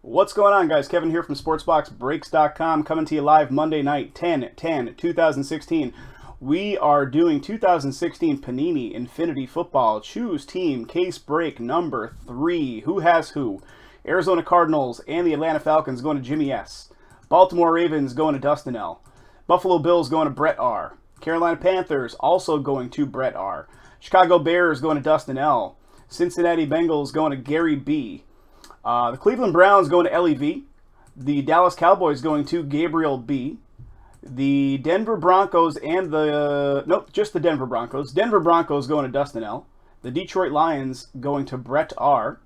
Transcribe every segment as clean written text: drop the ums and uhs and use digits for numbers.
What's going on, guys? Kevin here from SportsBoxBreaks.com, coming to you live Monday night, 10/10/2016. We are doing 2016 Panini Infinity Football. Choose team case break number 3. Who has who? Arizona Cardinals and the Atlanta Falcons going to Jimmy S. Baltimore Ravens going to Dustin L. Buffalo Bills going to Brett R. Carolina Panthers also going to Brett R. Chicago Bears going to Dustin L. Cincinnati Bengals going to Gary B. The Cleveland Browns going to LEV. The Dallas Cowboys going to Gabriel B. The Denver Broncos and just the Denver Broncos. Denver Broncos going to Dustin L. The Detroit Lions going to Brett R.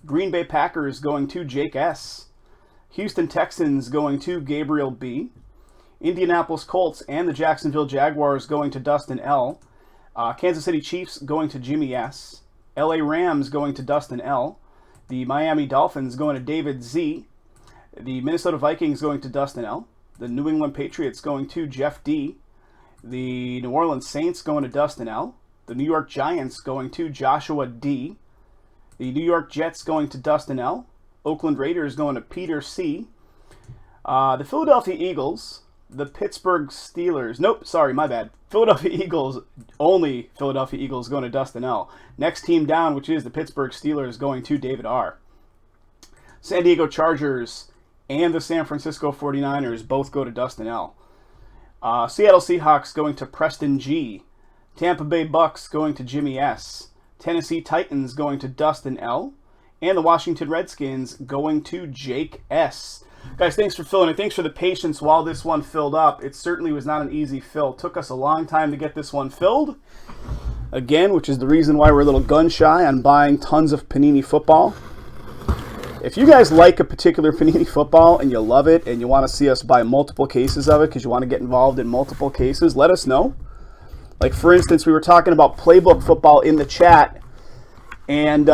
Green Bay Packers going to Jake S. Houston Texans going to Gabriel B. Indianapolis Colts and the Jacksonville Jaguars going to Dustin L. Kansas City Chiefs going to Jimmy S. LA Rams going to Dustin L. The Miami Dolphins going to David Z. The Minnesota Vikings going to Dustin L. The New England Patriots going to Jeff D. The New Orleans Saints going to Dustin L. The New York Giants going to Joshua D. The New York Jets going to Dustin L. Oakland Raiders going to Peter C. The Philadelphia Eagles, the Pittsburgh Steelers. Nope, sorry, my bad. Philadelphia Eagles, only Philadelphia Eagles going to Dustin L. Next team down, which is the Pittsburgh Steelers, going to David R. San Diego Chargers and the San Francisco 49ers both go to Dustin L. Seattle Seahawks going to Preston G. Tampa Bay Bucks going to Jimmy S. Tennessee Titans going to Dustin L. And the Washington Redskins going to Jake S. Guys, thanks for filling it. Thanks for the patience while this one filled up. It certainly was not an easy fill. It took us a long time to get this one filled. Again, which is the reason why we're a little gun shy on buying tons of Panini football. If you guys like a particular Panini football and you love it and you want to see us buy multiple cases of it because you want to get involved in multiple cases, let us know. Like, for instance, we were talking about playbook football in the chat, and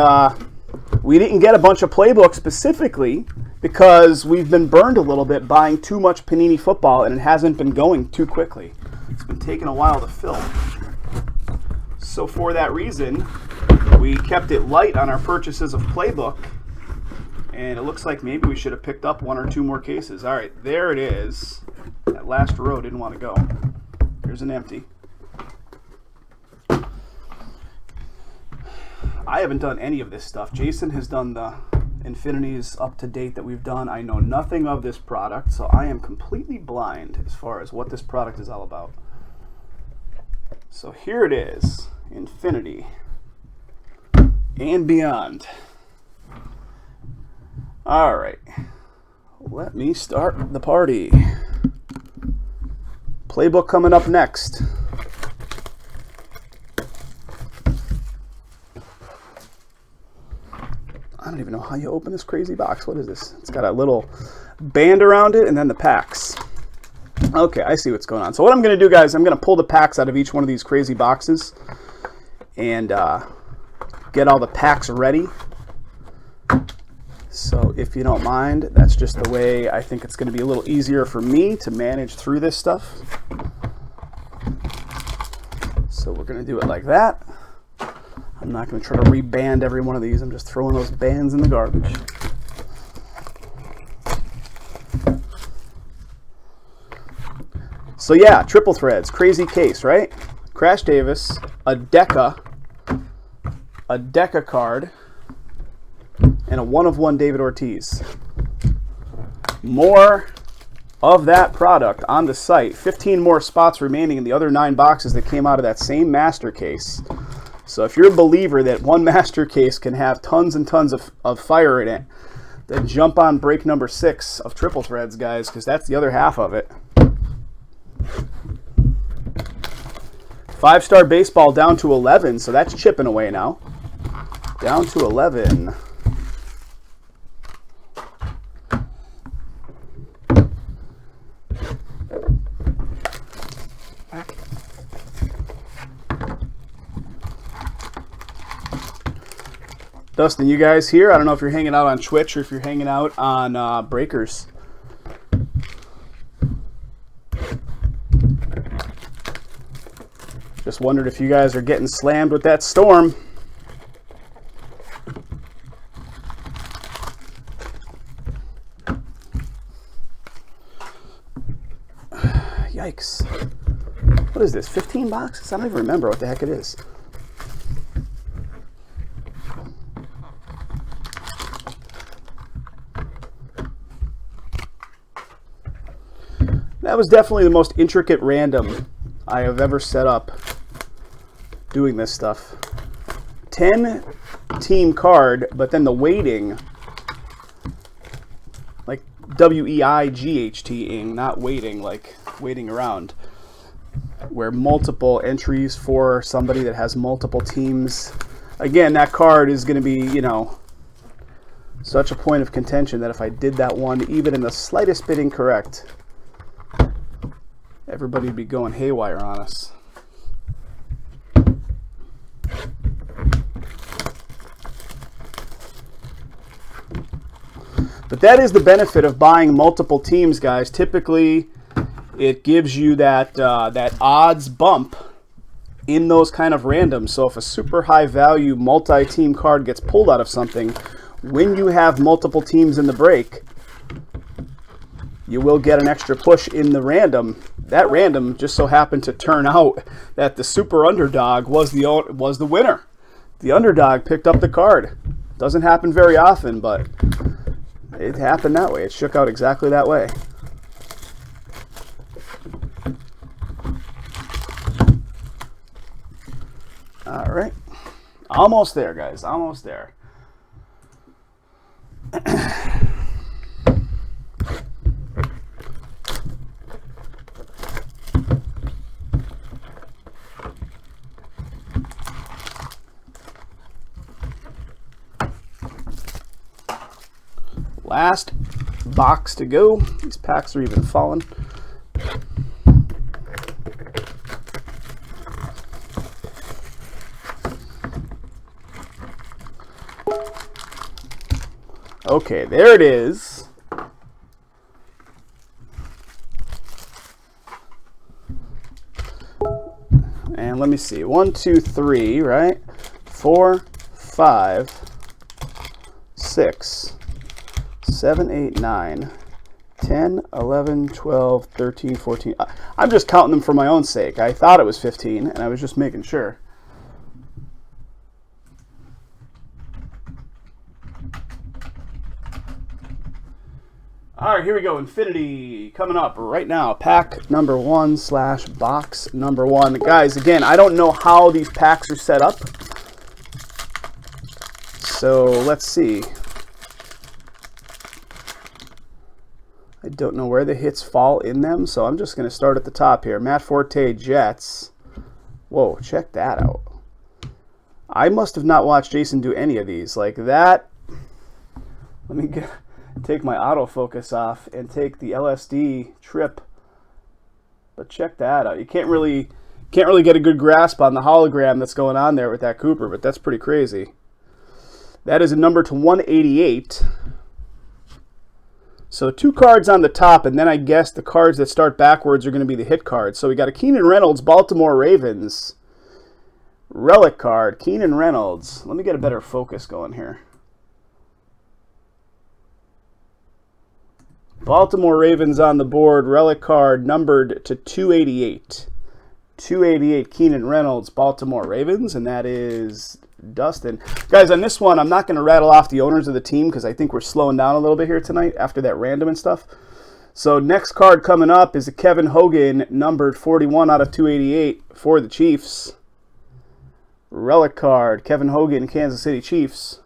we didn't get a bunch of playbooks specifically because we've been burned a little bit buying too much Panini football, and it hasn't been going too quickly. It's been taking a while to fill. So for that reason, we kept it light on our purchases of playbook, and it looks like maybe we should have picked up 1 or 2 more cases. All right, there it is. That last row didn't want to go. Here's an empty. I haven't done any of this stuff. Jason has done the Infinities up to date that we've done. I know nothing of this product, so I am completely blind as far as what this product is all about. So here it is, Infinity and beyond. All right, let me start the party. Playbook coming up next. I don't even know how you open this crazy box. What is this? It's got a little band around it and then the packs. Okay, I see what's going on. So what I'm going to do, guys, I'm going to pull the packs out of each one of these crazy boxes and get all the packs ready. So if you don't mind, that's just the way I think it's going to be a little easier for me to manage through this stuff. So we're going to do it like that. I'm not going to try to reband every one of these. I'm just throwing those bands in the garbage. So yeah, triple threads, crazy case, right? Crash Davis, a Deca card, and a 1/1 David Ortiz. More of that product on the site. 15 more spots remaining in the other 9 boxes that came out of that same master case. So if you're a believer that one master case can have tons and tons of fire in it, then jump on break number 6 of triple threads, guys, because that's the other half of it. 5-star baseball down to 11, so that's chipping away now. Down to 11. Dustin, you guys here? I don't know if you're hanging out on Twitch or if you're hanging out on Breakers. Just wondered if you guys are getting slammed with that storm. yikes. What is this, 15 boxes? I don't even remember what the heck it is. That was definitely the most intricate random I have ever set up doing this stuff. 10 team card, but then the weighting, like W-E-I-G-H-T-ing, not waiting, like waiting around, where multiple entries for somebody that has multiple teams. Again, that card is going to be, you know, such a point of contention that if I did that one even in the slightest bit incorrect, everybody would be going haywire on us. But that is the benefit of buying multiple teams, guys. Typically, it gives you that that odds bump in those kind of randoms. So if a super high value multi-team card gets pulled out of something, when you have multiple teams in the break, you will get an extra push in the random. That random just so happened to turn out that the super underdog was the winner. The underdog picked up the card. Doesn't happen very often, but it happened that way. It shook out exactly that way. All right. Almost there, guys. Almost there. Last box to go. These packs are even falling. Okay, there it is. And let me see. 1, 2, 3, right? 4, 5, 6, 7, 8, 9, 10, 11, 12, 13, 14. I'm just counting them for my own sake. I thought it was 15, and I was just making sure. All right, here we go. Infinity coming up right now. Pack number 1 / box number 1. Guys, again, I don't know how these packs are set up. So let's see. I don't know where the hits fall in them, so I'm just going to start at the top here. Matt Forte, Jets. Whoa, check that out. I must have not watched Jason do any of these. Like that. Let me take my autofocus off and take the LSD trip. But check that out. You can't really get a good grasp on the hologram that's going on there with that Cooper, but that's pretty crazy. That is a number to 188. So 2 cards on the top, and then I guess the cards that start backwards are going to be the hit cards. So we got a Keenan Reynolds, Baltimore Ravens. Relic card, Keenan Reynolds. Let me get a better focus going here. Baltimore Ravens on the board, relic card numbered to 288. 288 Keenan Reynolds, Baltimore Ravens, and that is Dustin. Guys, on this one, I'm not going to rattle off the owners of the team because I think we're slowing down a little bit here tonight after that random and stuff. So next card coming up is a Kevin Hogan, numbered 41 out of 288 for the Chiefs. Relic card, Kevin Hogan, Kansas City Chiefs.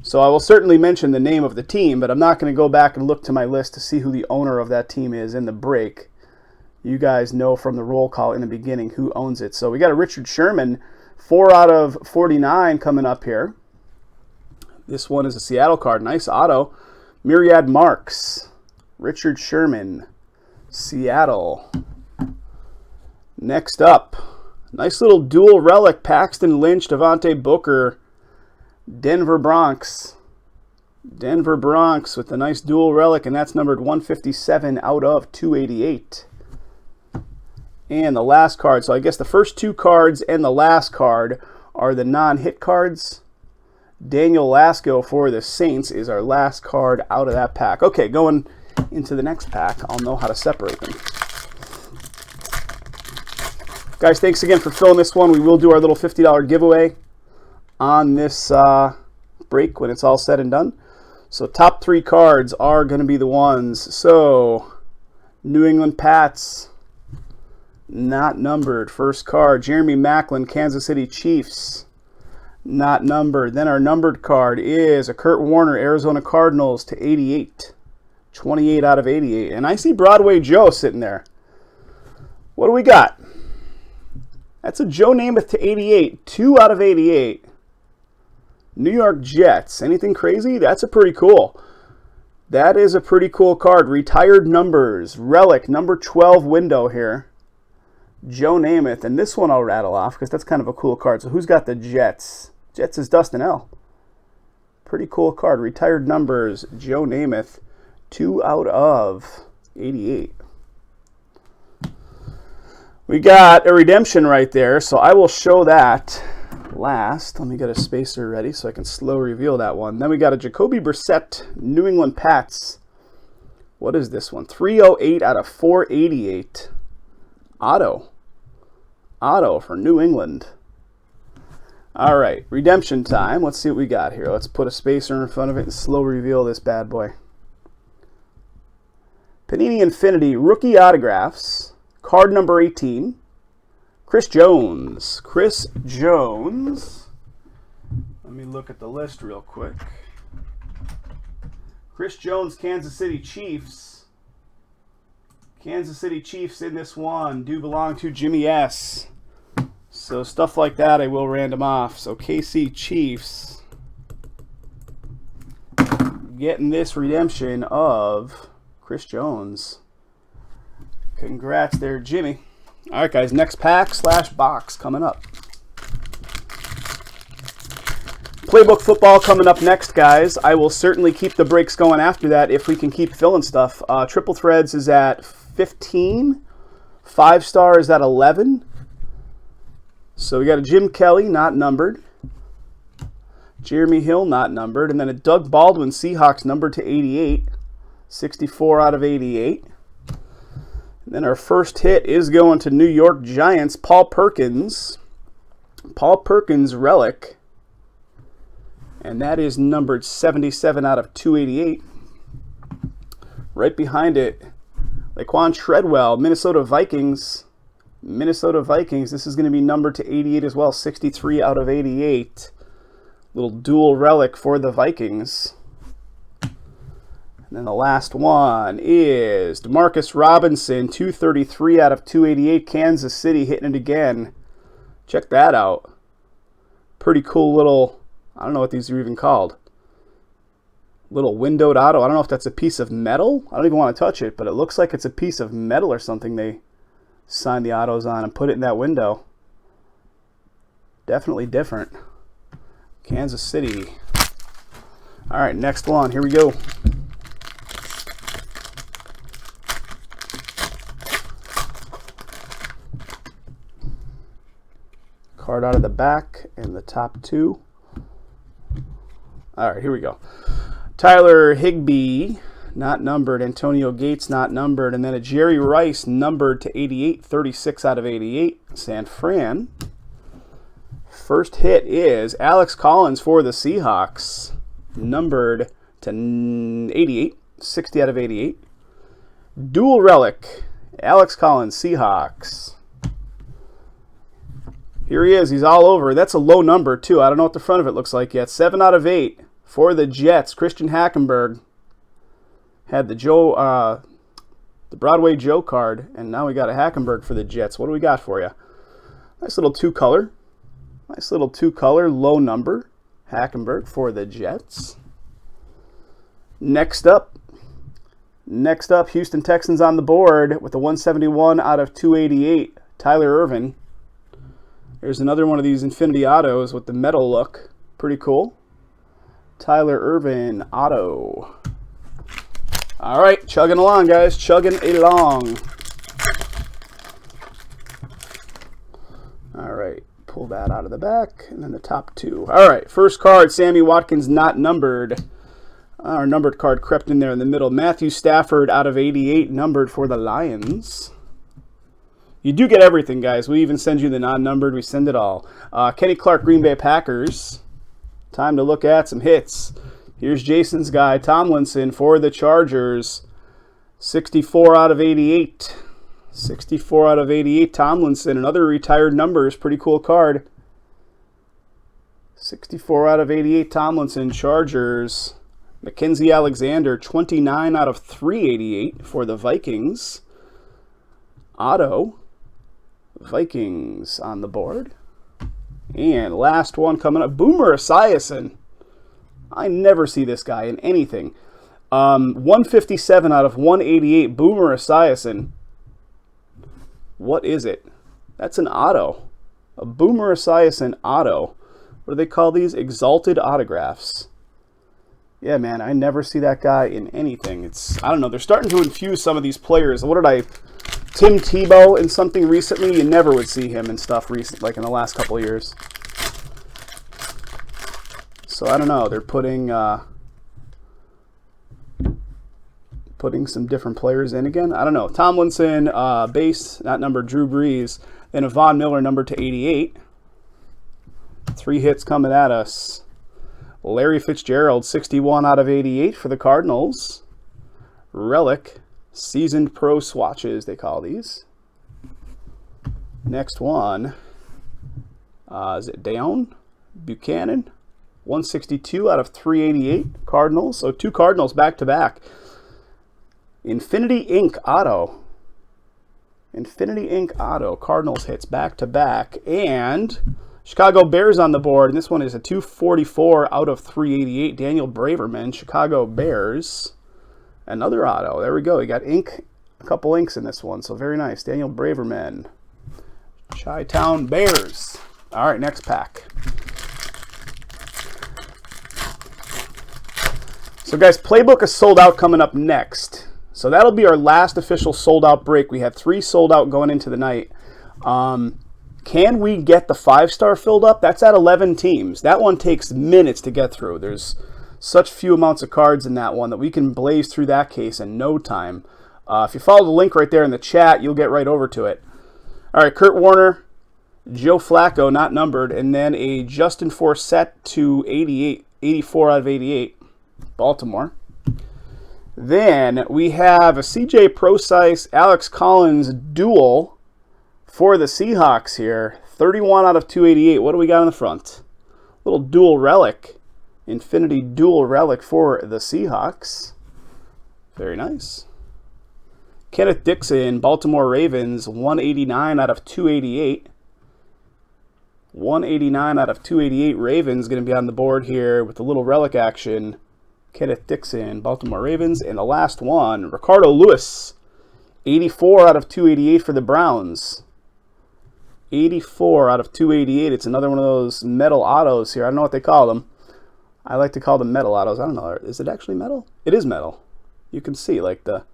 So I will certainly mention the name of the team, but I'm not going to go back and look to my list to see who the owner of that team is in the break. You guys know from the roll call in the beginning who owns it. So we got a Richard Sherman, 4 out of 49 coming up here. This one is a Seattle card. Nice auto. Myriad Marks. Richard Sherman. Seattle. Next up. Nice little dual relic. Paxton Lynch, Devontae Booker. Denver Bronx. Denver Bronx with a nice dual relic, and that's numbered 157 out of 288. And the last card. So I guess the first 2 cards and the last card are the non-hit cards. Daniel Lasco for the Saints is our last card out of that pack. Okay, going into the next pack, I'll know how to separate them. Guys, thanks again for filling this one. We will do our little $50 giveaway on this break when it's all said and done. So top 3 cards are going to be the ones. So New England Pats, not numbered. First card, Jeremy Maclin, Kansas City Chiefs, not numbered. Then our numbered card is a Kurt Warner, Arizona Cardinals to 88. 28 out of 88. And I see Broadway Joe sitting there. What do we got? That's a Joe Namath to 88. 2 out of 88. New York Jets. Anything crazy? That's a pretty cool. That is a pretty cool card. Retired numbers. Relic, number 12 window here. Joe Namath. And this one I'll rattle off because that's kind of a cool card. So who's got the Jets? Jets is Dustin L. Pretty cool card. Retired numbers. Joe Namath. 2 out of 88. We got a redemption right there, so I will show that last. Let me get a spacer ready so I can slow reveal that one. Then we got a Jacoby Brissett, New England Pats. What is this one? 308 out of 488. Auto for New England. All right, redemption time. Let's see what we got here. Let's put a spacer in front of it and slow reveal this bad boy. Panini Infinity rookie autographs. Card number 18, Chris Jones. Chris Jones. Let me look at the list real quick. Chris Jones, Kansas City Chiefs. Kansas City Chiefs in this one do belong to Jimmy S. So stuff like that I will random off. So KC Chiefs getting this redemption of Chris Jones. Congrats there, Jimmy. All right, guys, next pack / box coming up. Playbook football coming up next, guys. I will certainly keep the breaks going after that if we can keep filling stuff. Triple Threads is at 15. 5-star is at 11. So we got a Jim Kelly, not numbered. Jeremy Hill, not numbered. And then a Doug Baldwin Seahawks, numbered to 88. 64 out of 88. Then our first hit is going to New York Giants, Paul Perkins. Paul Perkins relic. And that is numbered 77 out of 288. Right behind it, Laquan Treadwell, Minnesota Vikings. Minnesota Vikings. This is going to be numbered to 88 as well, 63 out of 88. Little dual relic for the Vikings. And then the last one is DeMarcus Robinson, 233 out of 288, Kansas City, hitting it again. Check that out. Pretty cool little, I don't know what these are even called. Little windowed auto. I don't know if that's a piece of metal. I don't even want to touch it, but it looks like it's a piece of metal or something they signed the autos on and put it in that window. Definitely different. Kansas City. All right, next one. Here we go. Card out of the back and the top 2. All right, here we go. Tyler Higbee, not numbered. Antonio Gates, not numbered. And then a Jerry Rice, numbered to 88, 36 out of 88. San Fran. First hit is Alex Collins for the Seahawks, numbered to 88, 60 out of 88. Dual relic, Alex Collins, Seahawks. Here he is. He's all over. That's a low number, too. I don't know what the front of it looks like yet. 7 out of 8 for the Jets. Christian Hackenberg had the Broadway Joe card, and now we got a Hackenberg for the Jets. What do we got for you? Nice little 2-color. Nice little 2-color, low number. Hackenberg for the Jets. Next up, Houston Texans on the board with a 171 out of 288. Tyler Irvin. There's another one of these Infinity Autos with the metal look. Pretty cool. Tyler Irvin auto. All right, chugging along, guys. Chugging along. All right, pull that out of the back. And then the top 2. All right, first card, Sammy Watkins, not numbered. Our numbered card crept in there in the middle. Matthew Stafford out of 88, numbered for the Lions. You do get everything, guys. We even send you the non-numbered. We send it all. Kenny Clark, Green Bay Packers. Time to look at some hits. Here's Jason's guy, Tomlinson, for the Chargers. 64 out of 88. 64 out of 88, Tomlinson. Another retired numbers. Pretty cool card. 64 out of 88, Tomlinson, Chargers. Mackenzie Alexander, 29 out of 388 for the Vikings. Auto. Vikings on the board. And last one coming up, Boomer Esiason. I never see this guy in anything. 157 out of 188, Boomer Esiason. What is it? That's an auto. A Boomer Esiason auto. What do they call these? Exalted autographs. Yeah, man, I never see that guy in anything. I don't know, they're starting to infuse some of these players. What did I... Tim Tebow in something recently? You never would see him in stuff like in the last couple of years. So I don't know. They're putting some different players in again. I don't know. Tomlinson, base, not numbered, Drew Brees. Then a Von Miller, numbered to 88. 3 hits coming at us. Larry Fitzgerald, 61 out of 88 for the Cardinals. Relic. Seasoned Pro Swatches, they call these. Next one. Is it Down? Buchanan. 162 out of 388. Cardinals. So 2 Cardinals back-to-back. Infinity Ink Auto. Infinity Ink Auto. Cardinals hits back-to-back. And Chicago Bears on the board. And this one is a 244 out of 388. Daniel Braverman, Chicago Bears. Another auto. There we go. You got ink, a couple inks in this one. So very nice. Daniel Braverman. Chi-Town Bears. All right, next pack. So guys, Playbook is sold out coming up next. So that'll be our last official sold out break. We have 3 sold out going into the night. Can we get the 5-star filled up? That's at 11 teams. That one takes minutes to get through. There's such few amounts of cards in that one that we can blaze through that case in no time. If you follow the link right there in the chat, you'll get right over to it. All right, Kurt Warner, Joe Flacco, not numbered, and then a Justin Forsett to 84 out of 88, Baltimore. Then we have a CJ Prosise, Alex Collins duel for the Seahawks here. 31 out of 288. What do we got in the front? Little dual relic. Infinity dual relic for the Seahawks. Very nice. Kenneth Dixon, Baltimore Ravens, 189 out of 288. 189 out of 288 Ravens going to be on the board here with a little relic action. Kenneth Dixon, Baltimore Ravens. And the last one, Ricardo Lewis, 84 out of 288 for the Browns. 84 out of 288. It's another one of those metal autos here. I don't know what they call them. I like to call them metal autos. I don't know. Is it actually metal? It is metal. You can see like the...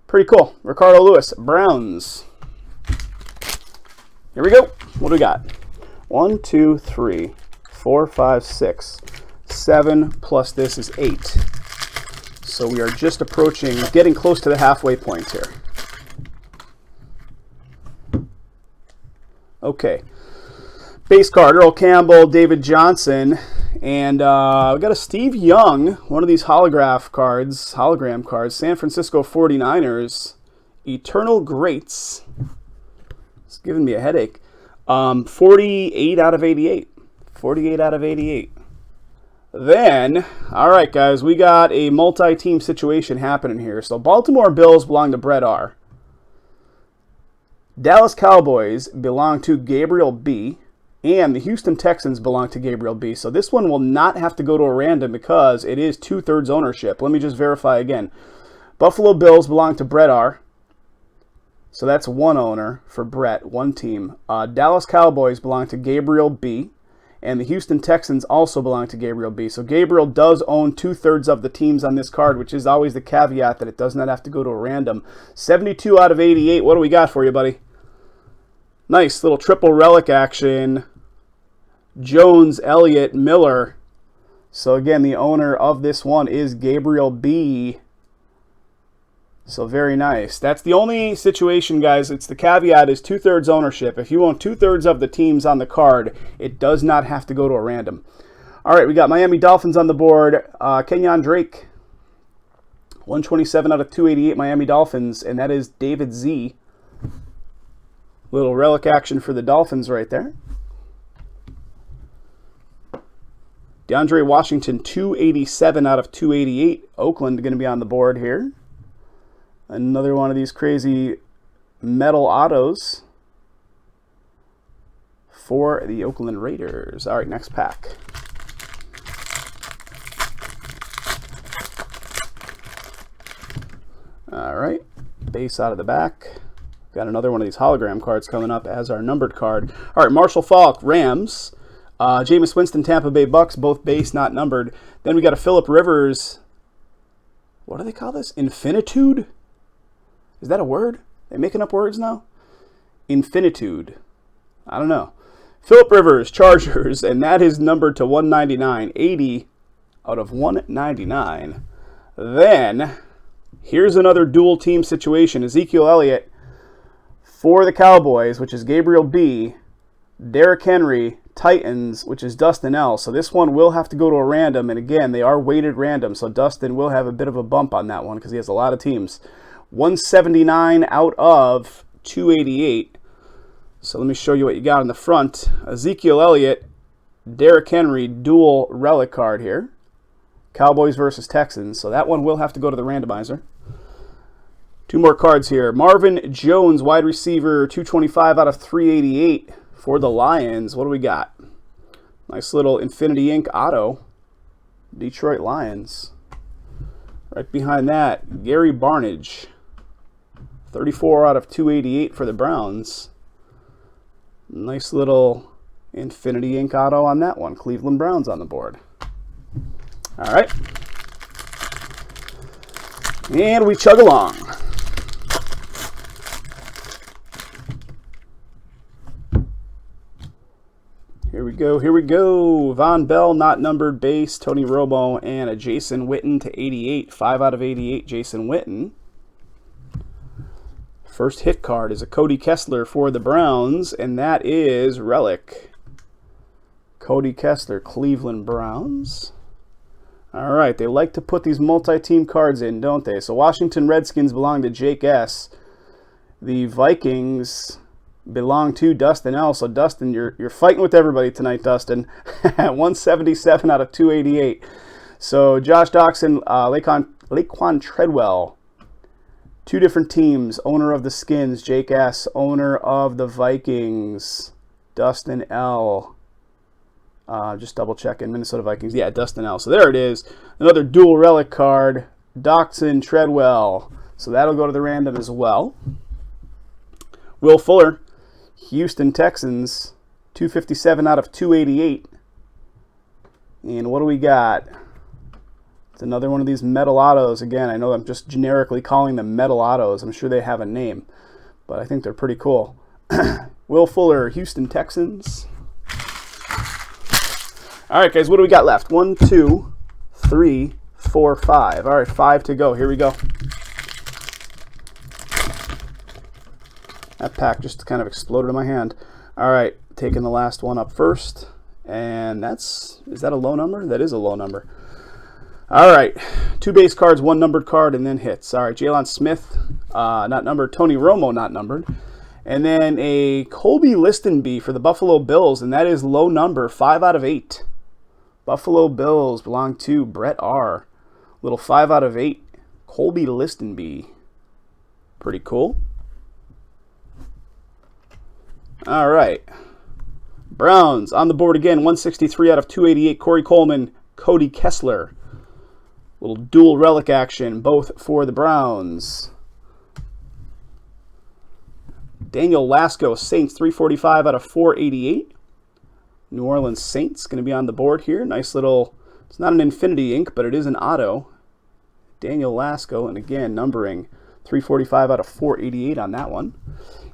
Pretty cool. Ricardo Lewis, Browns. Here we go. What do we got? 1, 2, 3, 4, 5, 6, 7 plus this is 8. So we are just approaching, getting close to the halfway point here. Okay. Base card, Earl Campbell, David Johnson, and we got a Steve Young, one of these hologram cards, San Francisco 49ers, Eternal Greats. It's giving me a headache. 48 out of 88. 48 out of 88. Then, all right, guys, we got a multi-team situation happening here. So Baltimore Bills belong to Brett R. Dallas Cowboys belong to Gabriel B. And the Houston Texans belong to Gabriel B. So this one will not have to go to a random because it is 2/3 ownership. Let me just verify again. Buffalo Bills belong to Brett R. So that's one owner for Brett, one team. Dallas Cowboys belong to Gabriel B. And the Houston Texans also belong to Gabriel B. So Gabriel does own 2/3 of the teams on this card, which is always the caveat that it does not have to go to a random. 72 out of 88. What do we got for you, buddy? Nice little triple relic action. Jones, Elliott, Miller. So again, the owner of this one is Gabriel B. So very nice. That's the only situation, guys. It's the caveat is 2/3 ownership. If you own 2/3 of the teams on the card, it does not have to go to a random. All right, we got Miami Dolphins on the board. Kenyon Drake, 127 out of 288 Miami Dolphins, and that is David Z. Little relic action for the Dolphins right there. DeAndre Washington, 287 out of 288. Oakland going to be on the board here. Another one of these crazy metal autos for the Oakland Raiders. All right, next pack. All right, base out of the back. Got another one of these hologram cards coming up as our numbered card. All right, Marshall Faulk, Rams. Jameis Winston, Tampa Bay Bucks, both base, not numbered. Then we got a Phillip Rivers. What do they call this? Infinitude? Is that a word? They making up words now? Infinitude. I don't know. Phillip Rivers, Chargers, and that is numbered to 199. 80 out of 199. Then, here's another dual team situation. Ezekiel Elliott for the Cowboys, which is Gabriel B. Derrick Henry, Titans, which is Dustin L. So this one will have to go to a random, and again, they are weighted random, so Dustin will have a bit of a bump on that one because he has a lot of teams. 179 out of 288. So let me show you what you got in the front. Ezekiel Elliott, Derrick Henry, dual relic card here. Cowboys versus Texans. So that one will have to go to the randomizer. Two more cards here. Marvin Jones, wide receiver, 225 out of 388 for the Lions. What do we got? Nice little Infinity Ink auto. Detroit Lions. Right behind that, Gary Barnage. 34 out of 288 for the Browns. Nice little Infinity Ink auto on that one. Cleveland Browns on the board. All right. And we chug along. Here we go, here we go. Von Bell, not numbered, base. Tony Romo, and a Jason Witten to 88. 5 out of 88, Jason Witten. First hit card is a Cody Kessler for the Browns, and that is relic. Cody Kessler, Cleveland Browns. All right, they like to put these multi-team cards in, don't they? So Washington Redskins belong to Jake S. The Vikings belong to Dustin L. So Dustin, you're fighting with everybody tonight, Dustin. 177 out of 288. So Josh Doxson, Laquan Treadwell. Two different teams. Owner of the Skins, Jake S. Owner of the Vikings, Dustin L. Just double checking. Minnesota Vikings. Yeah, Dustin L. So there it is. Another dual relic card. Doxson Treadwell. So that'll go to the random as well. Will Fuller, Houston Texans, 257 out of 288. And what do we got? It's another one of these metal autos. Again, I know I'm just generically calling them metal autos. I'm sure they have a name, but I think they're pretty cool. Will Fuller, Houston Texans. All right, guys, what do we got left? 1, 2, 3, 4, 5. All right, 5 to go. Here we go. That pack just kind of exploded in my hand. All right, taking the last one up first. And is that a low number? That is a low number. All right, 2 base cards, 1 numbered card, and then hits. All right, Jalen Smith, not numbered. Tony Romo, not numbered. And then a Colby Listenby for the Buffalo Bills, and that is low number, 5 out of 8. Buffalo Bills belong to Brett R. Little 5 out of 8, Colby Listenby. Pretty cool. All right. Browns on the board again, 163 out of 288, Corey Coleman, Cody Kessler. Little dual relic action, both for the Browns. Daniel Lasco, Saints, 345 out of 488. New Orleans Saints going to be on the board here. Nice little, it's not an Infinity Ink, but it is an auto. Daniel Lasco, and again, numbering 345 out of 488 on that one.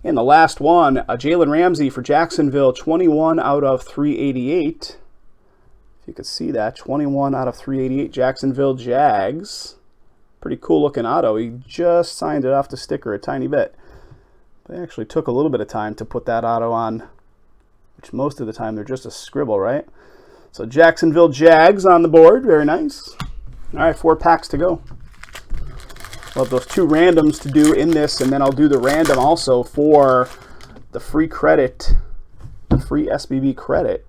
And the last one, Jalen Ramsey for Jacksonville, 21 out of 388. If you could see that, 21 out of 388, Jacksonville Jags. Pretty cool looking auto. He just signed it off the sticker a tiny bit. They actually took a little bit of time to put that auto on, which most of the time they're just a scribble, right? So Jacksonville Jags on the board. Very nice. All right, 4 packs to go. We'll have those 2 randoms to do in this, and then I'll do the random also for the free credit, the free SBB credit.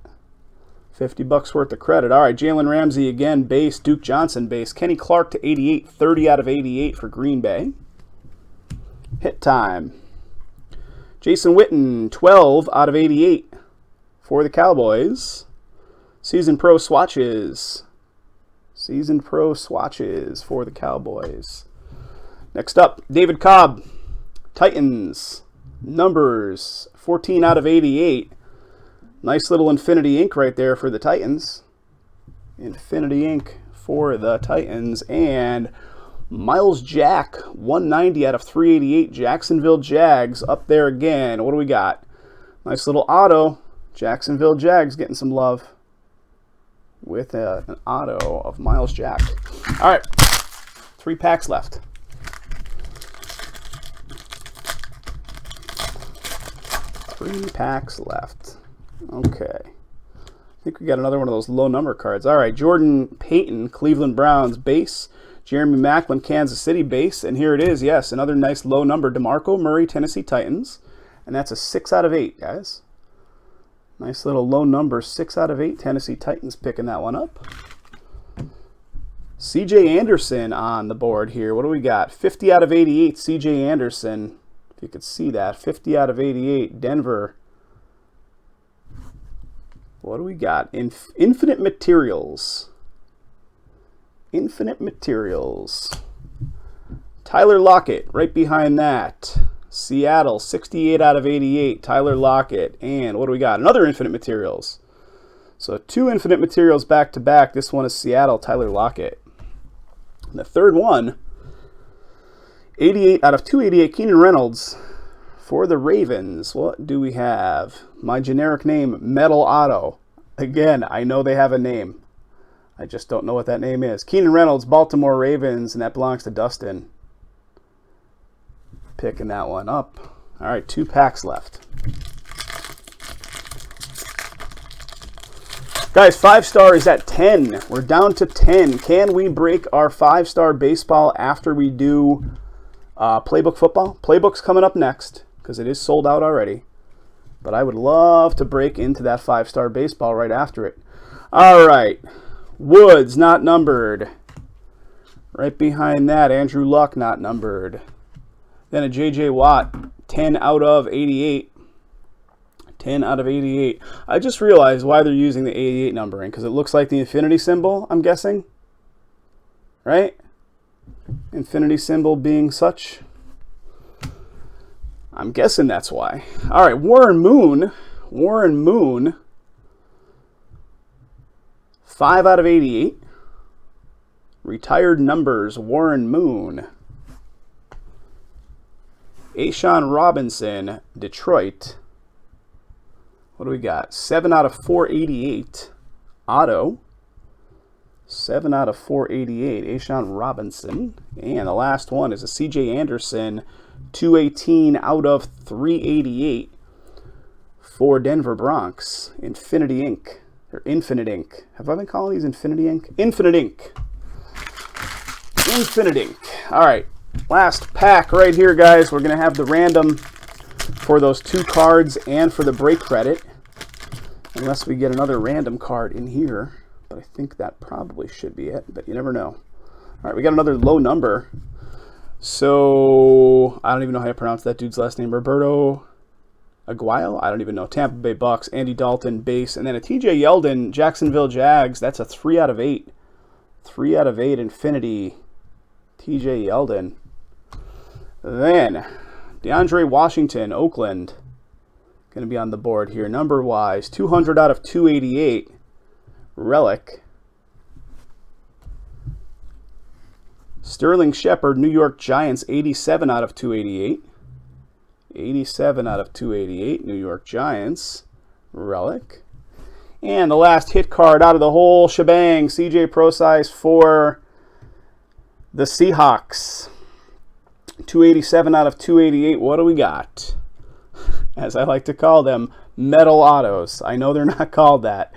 $50 worth of credit. All right, Jalen Ramsey again, base. Duke Johnson, base. Kenny Clark to 88, 30 out of 88 for Green Bay. Hit time. Jason Witten, 12 out of 88 for the Cowboys. Season Pro swatches. Season Pro swatches for the Cowboys. Next up, David Cobb, Titans. Numbers, 14 out of 88. Nice little Infinity ink right there for the Titans. Infinity ink for the Titans. And Miles Jack, 190 out of 388. Jacksonville Jags up there again. What do we got? Nice little auto. Jacksonville Jags getting some love with an auto of Miles Jack. All right, 3 packs left. Okay. I think we got another one of those low number cards. All right, Jordan Payton, Cleveland Browns, base. Jeremy Maclin, Kansas City, base. And here it is, yes, another nice low number. DeMarco Murray, Tennessee Titans. And that's a 6 out of 8, guys. Nice little low number, 6 out of 8. Tennessee Titans picking that one up. C.J. Anderson on the board here. What do we got? 50 out of 88, C.J. Anderson. If you could see that. 50 out of 88, Denver. What do we got? Infinite Materials. Infinite Materials. Tyler Lockett right behind that. Seattle, 68 out of 88. Tyler Lockett. And what do we got? Another Infinite Materials. So 2 Infinite Materials back to back. This one is Seattle, Tyler Lockett. And the third one, 88 out of 288, Keenan Reynolds for the Ravens. What do we have? My generic name, Metal Auto. Again, I know they have a name. I just don't know what that name is. Keenan Reynolds, Baltimore Ravens, and that belongs to Dustin. Picking that one up. All right, 2 packs left. Guys, 5-star is at 10. We're down to 10. Can we break our 5-star baseball after we do Playbook football? Playbook's coming up next because it is sold out already. But I would love to break into that 5-star baseball right after it. All right. Woods, not numbered. Right behind that, Andrew Luck, not numbered. Then a J.J. Watt, 10 out of 88. 10 out of 88. I just realized why they're using the 88 numbering, because it looks like the infinity symbol, I'm guessing. Right? Infinity symbol being such. I'm guessing that's why. All right, Warren Moon. Warren Moon. 5 out of 88. Retired numbers, Warren Moon. Ashawn Robinson, Detroit. What do we got? 7 out of 488. Auto. 7 out of 488. Ashawn Robinson. And the last one is a C.J. Anderson, 218 out of 388 for Denver Bronx. Infinity Ink. Or Infinite Ink. Have I been calling these Infinity Ink? Infinite Ink. Infinite Ink. All right. Last pack right here, guys. We're going to have the random for those 2 cards and for the break credit. Unless we get another random card in here. But I think that probably should be it. But you never know. All right. We got another low number. So, I don't even know how to pronounce that dude's last name. Roberto Aguayo? I don't even know. Tampa Bay Bucks. Andy Dalton, base. And then a TJ Yeldon, Jacksonville Jags. That's a 3 out of 8. 3 out of 8 Infinity. TJ Yeldon. Then, DeAndre Washington, Oakland. Going to be on the board here. Number-wise, 200 out of 288. Relic. Sterling Shepard, New York Giants, 87 out of 288. 87 out of 288, New York Giants. Relic. And the last hit card out of the whole shebang, CJ Pro Size for The Seahawks, 287 out of 288. What do we got? As I like to call them, metal autos. I know they're not called that,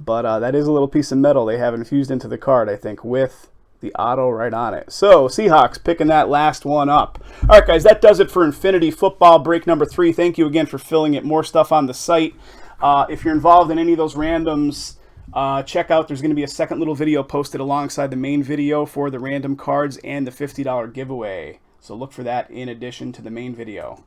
but that is a little piece of metal they have infused into the card, I think, with the auto right on it. So, Seahawks picking that last one up. All right, guys, that does it for Infinity Football break number 3. Thank you again for filling it. More stuff on the site. If you're involved in any of those randoms, check out, there's going to be a second little video posted alongside the main video for the random cards and the $50 giveaway. So look for that in addition to the main video.